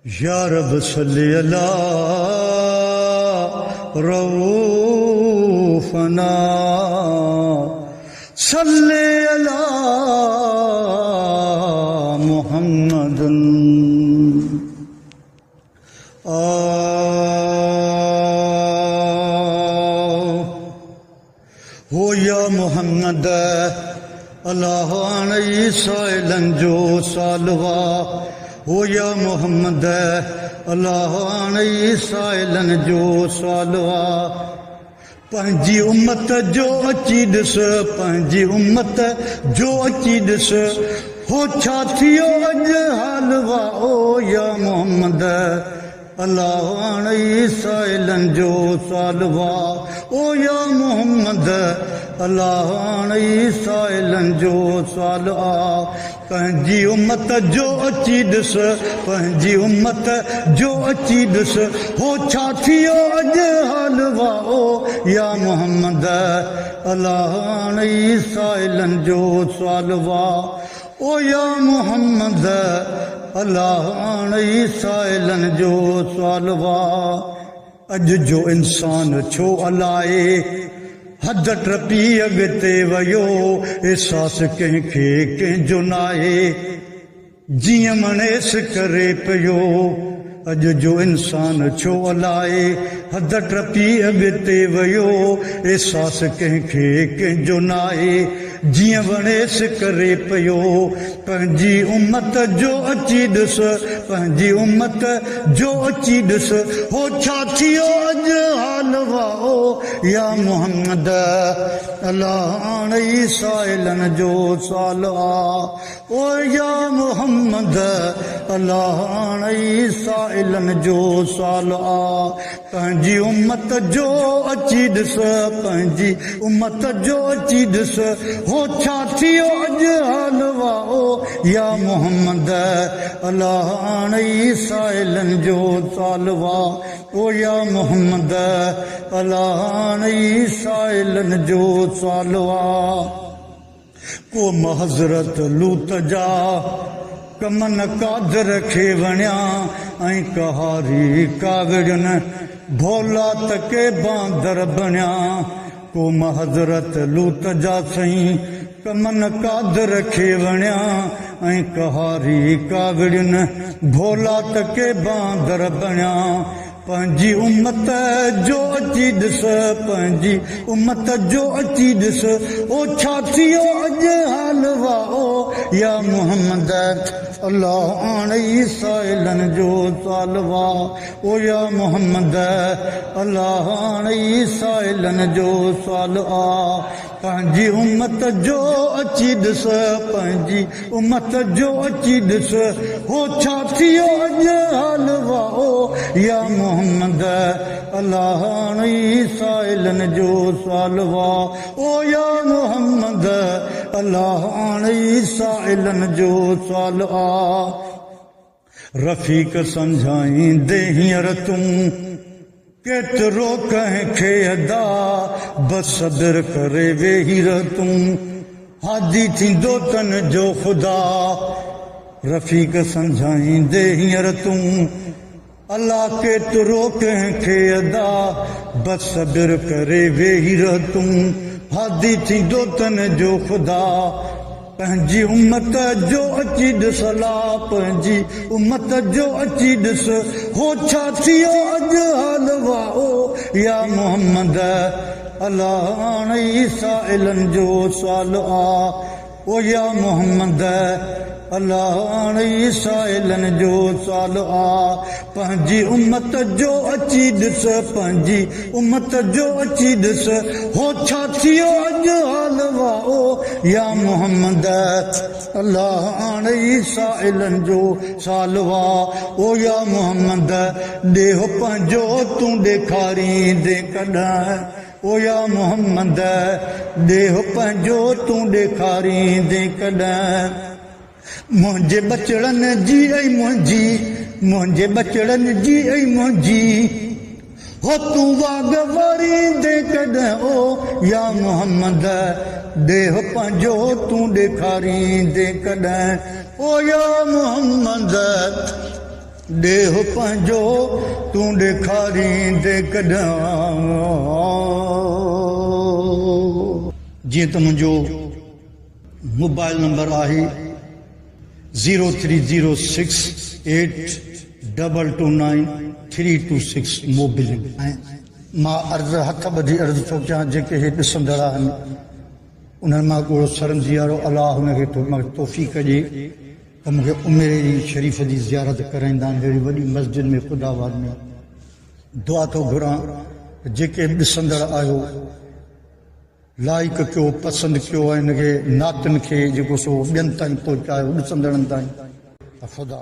या रब सल्ली अला रऊफना सल्ली अला मुहम्मदन हो या मुहम्मद अल्लाह अलैहि साइलन जो सालवा हो या मुहम्मद अल्लाह अलैहि साइलन जो सालवा पंहिंजी उम्मत जो अची ॾिस पंहिंजी उम्मत जो अची ॾिस हो छा थियो अॼु हालवा ओ या मुहम्मद अल्लाह अलैहि साइलन जो सालवा ओ या मुहम्मद अल्लाह अलैहि साइलन जो सालवा पंहिंजी उम्मत जो अची ॾिस पंहिंजी उम्मत जो अची ॾिस हो छा थियो अॼु हालवा ओ या मुहम्मद अल्लाह अलैहि साइलन जो सालवा ओ या मुहम्मद अल्लाह अलैहि साइलन जो सालवा अॼु जो इंसान छो अलाए हद टपी अॻिते वियो एहसास कंहिंखे कंहिंजो नाहे जीअं मणेस करे पियो अॼु जो इंसान छो अलाए हद टपी अॻिते वियो एहसास कंहिंखे कंहिंजो नाहे जीअं वणेस करे पियो पंहिंजी उम्मत जो अची ॾिस पंहिंजी उम्मत जो अची ॾिस हो छा थियो अॼु हालवा ओ या मुहम्मद अल्लाह अलैहि साइलन जो सालवा ओ या मुहम्मद अल्लाह अलैहि साइलन जो सालवा पंहिंजी उम्मत जो अची ॾिस पंहिंजी उम्मत जो अची ॾिस हो छा थियो अॼु हालवा ओ या मुहम्मद अल्लाह अलैहि साइलन जो सालवा ओ या मुहम्मद अल्लाह अलैहि साइलन जो सालवा को महज़रत लूत जा कमन कादर खे वणिया ऐं कहारी कागड़नि भोलात के बांदर बणिया को महज़रत लूत जा सईं कमन कादर खे वणिया ऐं कहारी कागड़नि भोलात के बांदर बणिया पंहिंजी उम्मत जो अची ॾिस पंहिंजी उम्मत जो अची ॾिस ओ छा थियो अॼु हालवा ओ या मुहम्मद अल्लाह अलैहि साइलन जो सालवा ओ या मुहम्मद अल्लाह अलैहि साइलन जो सालवा पंहिंजी उम्मत जो अची ॾिस पंहिंजी उम्मत जो अची ॾिस हो छा थियो अॼु हालवा ओ या मुहम्मद अल्लाह अलैहि साइलन जो सालवा ओ या मुहम्मद अल्लाह अलैहि साइलन जो सालवा रफ़ीक सम्झाईंदे हींअर तूं केतिरो कंहिंखे अदा बसब्र करे वेही रह तूं हादी थींदो तन जो ख़ुदा रफ़ीक सम्झाईंदे हींअर तूं अल्लाह केतिरो कंहिंखे अदा बसब्र करे वेही रह तूं हादी थींदो तन जो ख़ुदा पंहिंजी उम्मत जो अची ॾिस अला पंहिंजी उम्मत जो अची ॾिस हो छा थियो अॼु हालवा ओ या मुहम्मद अल्लाह अलैहि साइलन जो सालवा ओ या मुहम्मद अल्लाह अलैहि साइलन जो सालवा पंहिंजी उम्मत जो अची ॾिस पंहिंजी उम्मत जो अची ॾिस हो छा थियो अॼु हालवा ओ या मुहम्मद अल्लाह अलैहि साइलन जो सालवा ओ या मुहम्मद ॾेह पंहिंजो तूं ॾेखारींदे कॾहिं ओ या मुहम्मद ॾेह पंहिंजो तूं ॾेखारींदे कॾहिं मुंहिंजे बचड़नि जी ऐं मुंहिंजे बचड़नि जी ऐं मुंहिंजी हो तूं वाग वारींदे कॾहिं ओ या मुहम्मद ॾेह पंहिंजो तूं ॾेखारींदे कॾहिं ओ या मुहम्मद ॾेह पंहिंजो तूं ॾेखारींदे कॾहिं जीअं त मुंहिंजो मोबाइल नंबर आहे 03068229 मोबिल ऐं मां हथ ॿधी अर्ज़ु थो कयां जेके हे ॾिसंदड़ आहिनि उन्हनि मां को शर्मज़ियारो अलाह हुनखे तौफ़ीक़ ॾिए त मूंखे उमिरि शरीफ़ जी ज़ियारत कराईंदा आहिनि अहिड़ी वॾी मस्जिद में ख़ुदाबाद में दुआ थो घुरां जेके ॾिसंदड़ आहियो लाइक कयो पसंदि कयो ऐं हिनखे नातनि खे जेको सो ॿियनि ताईं पहुचायो ॾिसंदड़नि ताईं ख़ुदा